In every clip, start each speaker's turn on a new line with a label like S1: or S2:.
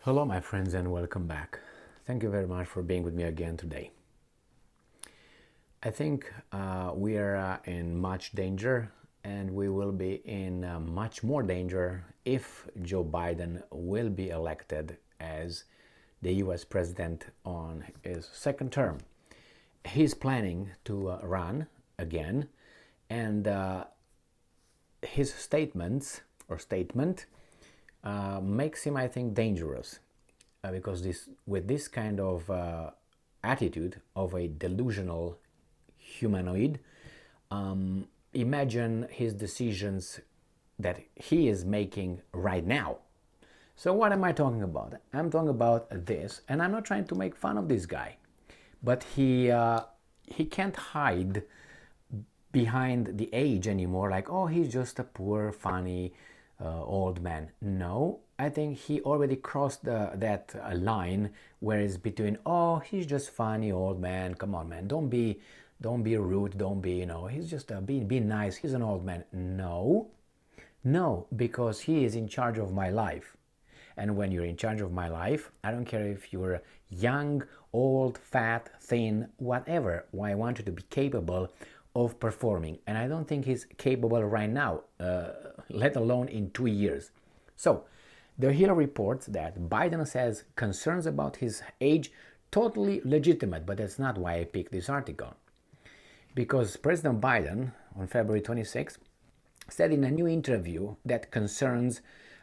S1: Hello, my friends, and welcome back. Thank you very much for being with me again today. I think we are in much danger, and we will be in much more danger if Joe Biden will be elected as the US president on his second term. He's planning to run again, and his statement makes him, I think, dangerous because with this kind of attitude of a delusional humanoid, imagine his decisions that he is making right now. So what am I talking about? I'm talking about this, and I'm not trying to make fun of this guy, but he can't hide behind the age anymore, like, oh, he's just a poor, funny old man. No, I think he already crossed that line where it's between, oh, he's just funny old man. Come on, man, don't be rude. Don't be, he's just be nice. He's an old man. No, because he is in charge of my life. And when you're in charge of my life, I don't care if you're young, old, fat, thin, whatever. I want you to be capable of performing. And I don't think he's capable right now, let alone in 2 years. So the Hill reports that Biden says concerns about his age totally legitimate, but that's not why I picked this article. Because President Biden on February 26th said in a new interview that concerns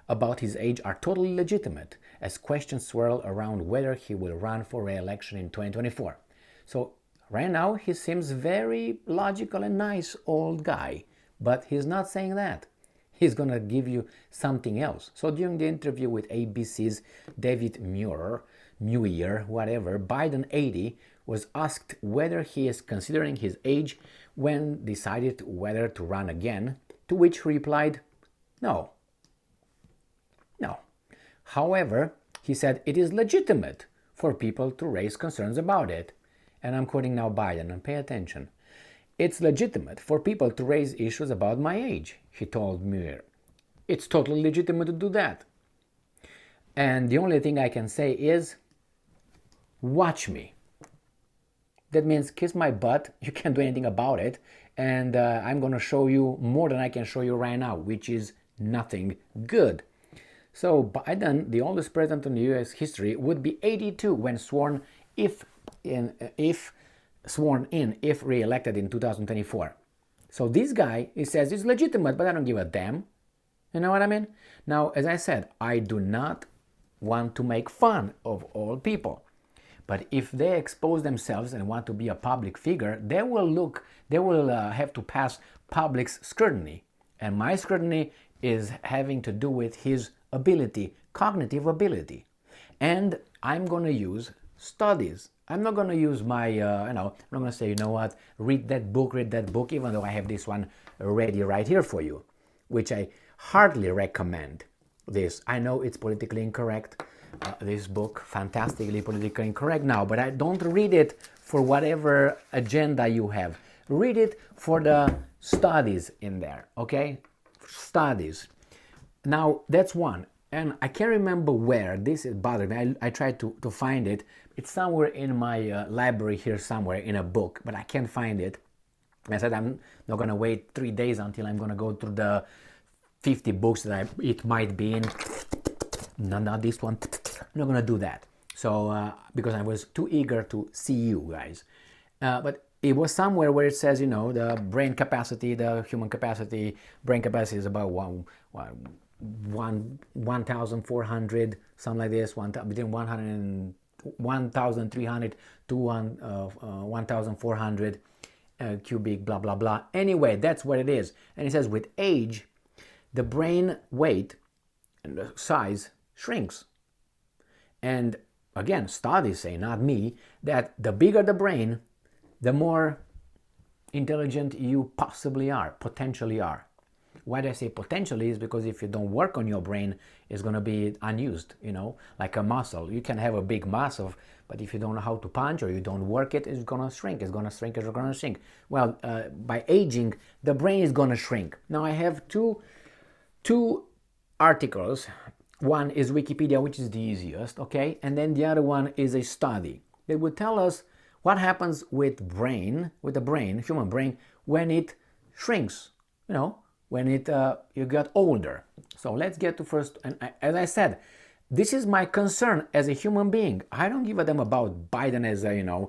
S1: about his age are totally legitimate as questions swirl around whether he will run for re-election in 2024. So right now he seems very logical and nice old guy, but he's not saying that. He's going to give you something else. So during the interview with ABC's David Muir, whatever, Biden 80 was asked whether he is considering his age when decided whether to run again, to which he replied, no. However, he said it is legitimate for people to raise concerns about it. And I'm quoting now Biden, and pay attention. It's legitimate for people to raise issues about my age, he told Muir. It's totally legitimate to do that. And the only thing I can say is, watch me. That means kiss my butt, you can't do anything about it, and I'm going to show you more than I can show you right now, which is nothing good. So Biden, the oldest president in US history, would be 82 when sworn if re-elected in 2024. So this guy, he says it's legitimate, but I don't give a damn. You know what I mean? Now, as I said, I do not want to make fun of old people. But if they expose themselves and want to be a public figure, they will have to pass public scrutiny. And my scrutiny is having to do with his ability, cognitive ability. And I'm going to use studies. I'm not going to use my, I'm not going to say, you know what, read that book, even though I have this one ready right here for you, which I hardly recommend this. I know it's politically incorrect, this book, fantastically politically incorrect now, but I don't read it for whatever agenda you have. Read it for the studies in there, okay? Studies. Now, that's one. And I can't remember where. This is bothering me. I tried to find it. It's somewhere in my library here somewhere in a book, but I can't find it. I said I'm not going to wait 3 days until I'm going to go through the 50 books that it might be in. No, not this one. I'm not going to do that. So, because I was too eager to see you guys. But it was somewhere where it says, the brain capacity, the human capacity, brain capacity is about 1,400, something like this, between 1,300 to 1,400 cubic, blah, blah, blah. Anyway, that's what it is. And it says with age, the brain weight and the size shrinks. And again, studies say, not me, that the bigger the brain, the more intelligent you potentially are. Why do I say potentially is because if you don't work on your brain, it's going to be unused, like a muscle. You can have a big muscle, but if you don't know how to punch or you don't work it, it's going to shrink. It's going to shrink. Well, by aging, the brain is going to shrink. Now, I have two articles one is Wikipedia, which is the easiest, okay? And then the other one is a study that will tell us what happens with the brain, human brain, when it shrinks, when you get older. So let's get to first, and as I said, this is my concern as a human being. I don't give a damn about Biden as a,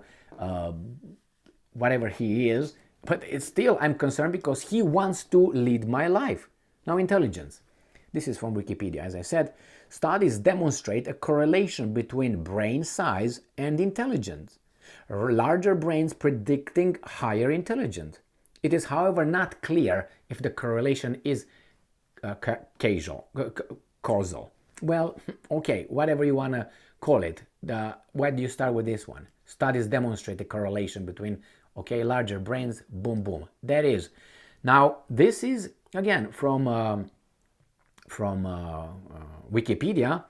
S1: whatever he is, but it's still, I'm concerned because he wants to lead my life. Now, intelligence. This is from Wikipedia, as I said. Studies demonstrate a correlation between brain size and intelligence. Larger brains predicting higher intelligence. It is, however, not clear if the correlation is causal. Well, okay, whatever you want to call it. Why do you start with this one? Studies demonstrate a correlation between, larger brains, boom, boom. That is. Now, this is, again, from Wikipedia,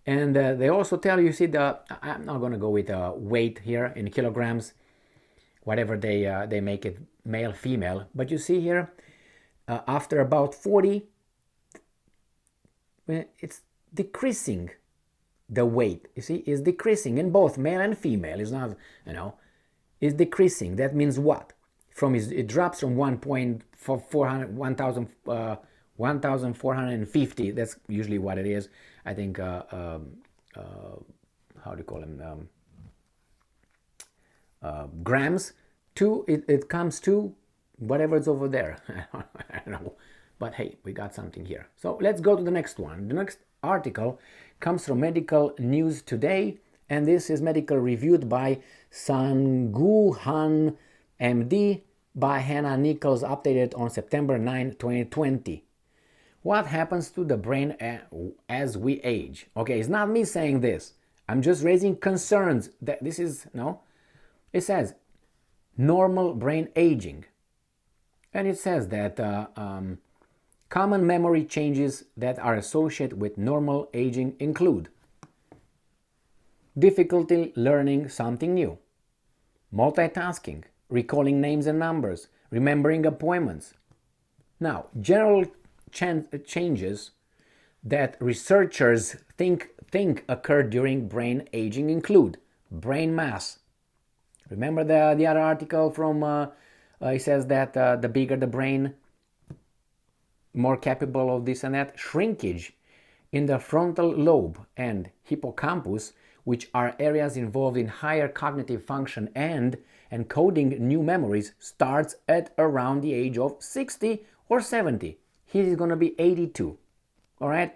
S1: and they also tell you, see, I'm not going to go with weight here in kilograms, whatever they make it, male, female, but you see here, after about 40, it's decreasing. The weight, you see, is decreasing in both male and female. It's not, is decreasing. That means what? It drops from 1,450. That's usually what it is. I think, how do you call them? Grams. It comes to whatever is over there. I don't know. But hey, we got something here. So let's go to the next one. The next article comes from Medical News Today, and this is medical reviewed by Sanguhan MD by Hannah Nichols, updated on September 9, 2020. What happens to the brain as we age? Okay, it's not me saying this. I'm just raising concerns that this is, it says normal brain aging. And it says that common memory changes that are associated with normal aging include difficulty learning something new, multitasking, recalling names and numbers, remembering appointments. Now, general changes that researchers think occur during brain aging include brain mass. Remember the other article from, it says that the bigger the brain, more capable of this and that. Shrinkage in the frontal lobe and hippocampus, which are areas involved in higher cognitive function and encoding new memories, starts at around the age of 60 or 70. He is going to be 82. All right?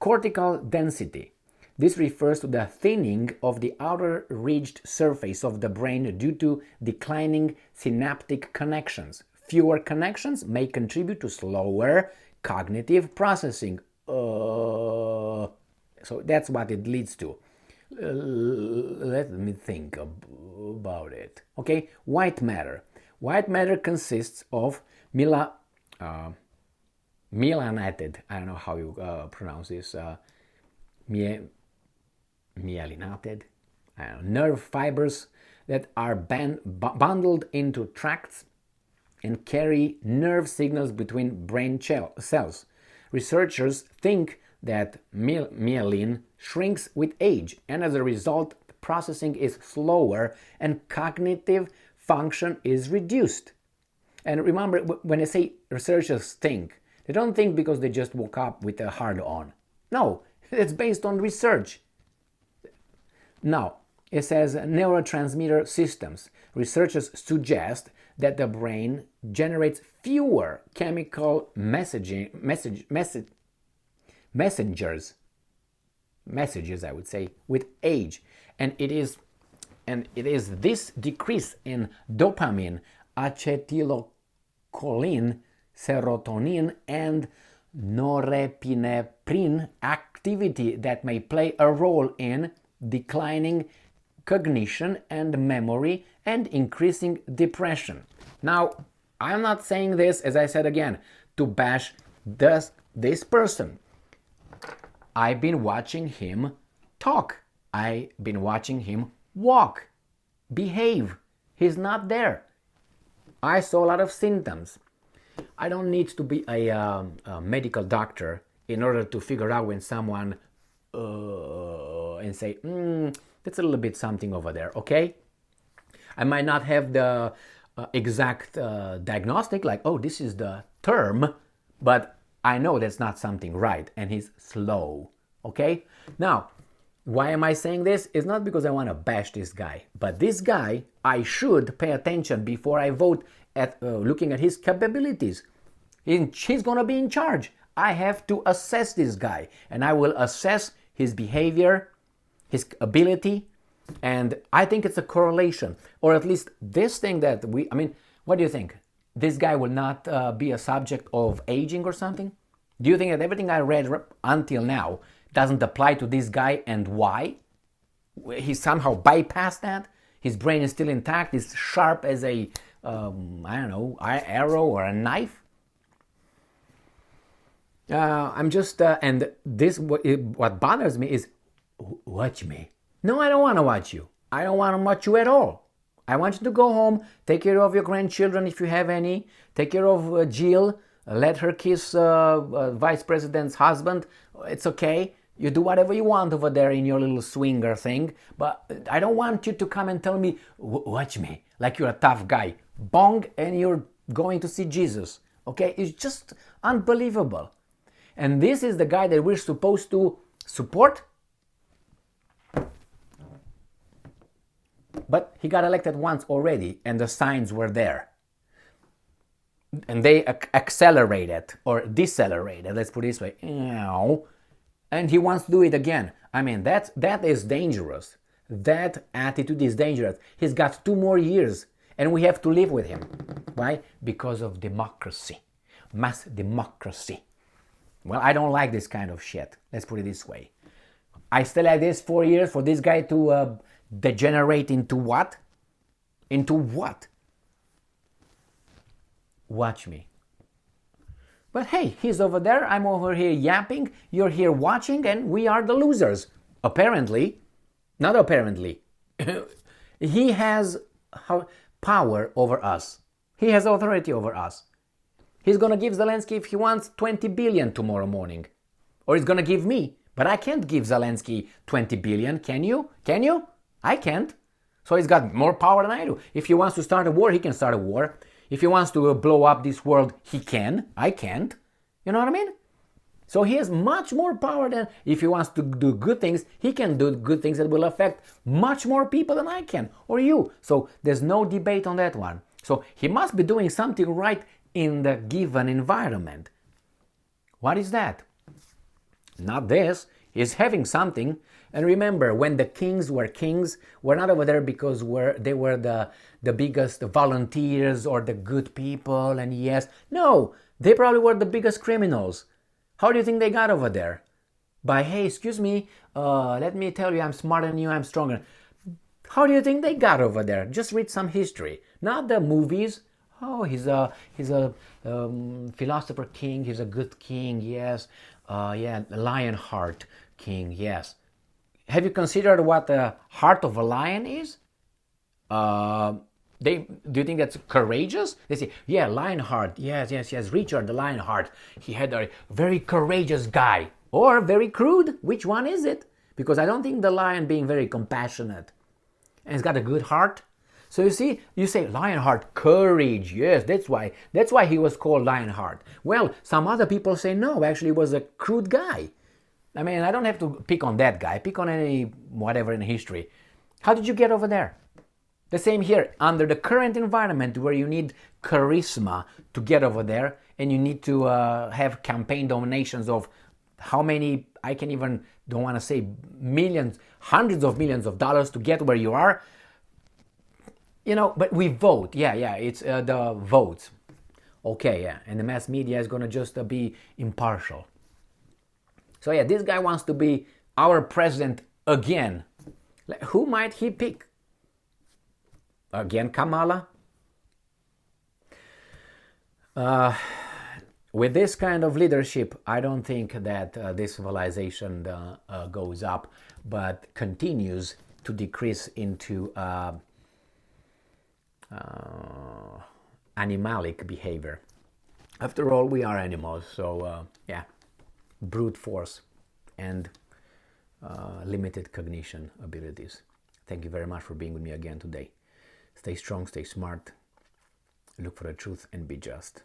S1: Cortical density. This refers to the thinning of the outer ridged surface of the brain due to declining synaptic connections. Fewer connections may contribute to slower cognitive processing. So that's what it leads to. Let me think about it. Okay, white matter. White matter consists of myelinated, I don't know how you pronounce this, myelinated, nerve fibers that are bundled into tracts and carry nerve signals between brain cells. Researchers think that myelin shrinks with age, and as a result, processing is slower and cognitive function is reduced. And remember, when I say researchers think, they don't think because they just woke up with a hard on. No, it's based on research. Now, it says neurotransmitter systems. Researchers suggest that the brain generates fewer chemical messages, I would say, with age. And it is this decrease in dopamine, acetylcholine, serotonin, and norepinephrine activity that may play a role in declining cognition and memory and increasing depression. Now, I'm not saying this, as I said again, to bash this person. I've been watching him talk. I've been watching him walk, behave. He's not there. I saw a lot of symptoms. I don't need to be a medical doctor in order to figure out when someone and say, that's a little bit something over there, okay? I might not have the exact diagnostic, like, oh, this is the term, but I know that's not something right, and he's slow, okay? Now, why am I saying this? It's not because I want to bash this guy, but this guy, I should pay attention before I vote at looking at his capabilities. He's going to be in charge. I have to assess this guy, and I will assess his behavior, his ability, and I think it's a correlation, or at least this thing that what do you think? This guy will not be a subject of aging or something? Do you think that everything I read until now doesn't apply to this guy, and why? He somehow bypassed that? His brain is still intact, is sharp as a, arrow or a knife? I'm just, and this, what bothers me is, watch me. No, I don't want to watch you. I don't want to watch you at all. I want you to go home, take care of your grandchildren if you have any, take care of Jill, let her kiss Vice President's husband. It's okay. You do whatever you want over there in your little swinger thing, but I don't want you to come and tell me, watch me, like you're a tough guy. Bong, and you're going to see Jesus. Okay? It's just unbelievable. And this is the guy that we're supposed to support? But he got elected once already, and the signs were there. And they accelerated or decelerated, let's put it this way. And he wants to do it again. I mean, that is dangerous. That attitude is dangerous. He's got 2 more years, and we have to live with him. Why? Because of democracy. Mass democracy. Well, I don't like this kind of shit. Let's put it this way. I still like this 4 years for this guy to degenerate into what? Into what? Watch me. But hey, he's over there, I'm over here yapping, you're here watching, and we are the losers. Apparently. Not apparently. He has power over us. He has authority over us. He's going to give Zelensky, if he wants, 20 billion tomorrow morning. Or he's going to give me. But I can't give Zelensky 20 billion, can you? Can you? I can't. So he's got more power than I do. If he wants to start a war, he can start a war. If he wants to blow up this world, he can. I can't. You know what I mean? So he has much more power than, if he wants to do good things, he can do good things that will affect much more people than I can, or you. So there's no debate on that one. So he must be doing something right in the given environment. What is that? Not this. He's having something. And remember, when the kings were kings, we're not over there because they were the biggest volunteers or the good people, and yes. No, they probably were the biggest criminals. How do you think they got over there? By, hey, excuse me, let me tell you, I'm smarter than you, I'm stronger. How do you think they got over there? Just read some history, not the movies. Oh, he's a philosopher king, he's a good king, yes. Lionheart king, yes. Have you considered what the heart of a lion is? Do you think that's courageous? They say, yeah, Lionheart, yes, Richard the Lionheart. He had a very courageous guy. Or very crude. Which one is it? Because I don't think the lion being very compassionate. And he's got a good heart. So you see, you say Lionheart, courage, yes, that's why he was called Lionheart. Well, some other people say no, actually he was a crude guy. I mean, I don't have to pick on that guy, pick on any whatever in history. How did you get over there? The same here, under the current environment where you need charisma to get over there, and you need to have campaign donations of how many, I can even, don't want to say millions, hundreds of millions of dollars to get where you are. You know, but we vote. Yeah, it's the votes. Okay, yeah, and the mass media is going to just be impartial. So yeah, this guy wants to be our president again. Who might he pick? Again, Kamala? With this kind of leadership, I don't think that this civilization goes up, but continues to decrease into animalic behavior. After all, we are animals, so yeah. brute force and limited cognition abilities. Thank you very much for being with me again today. Stay strong, stay smart, look for the truth, and be just.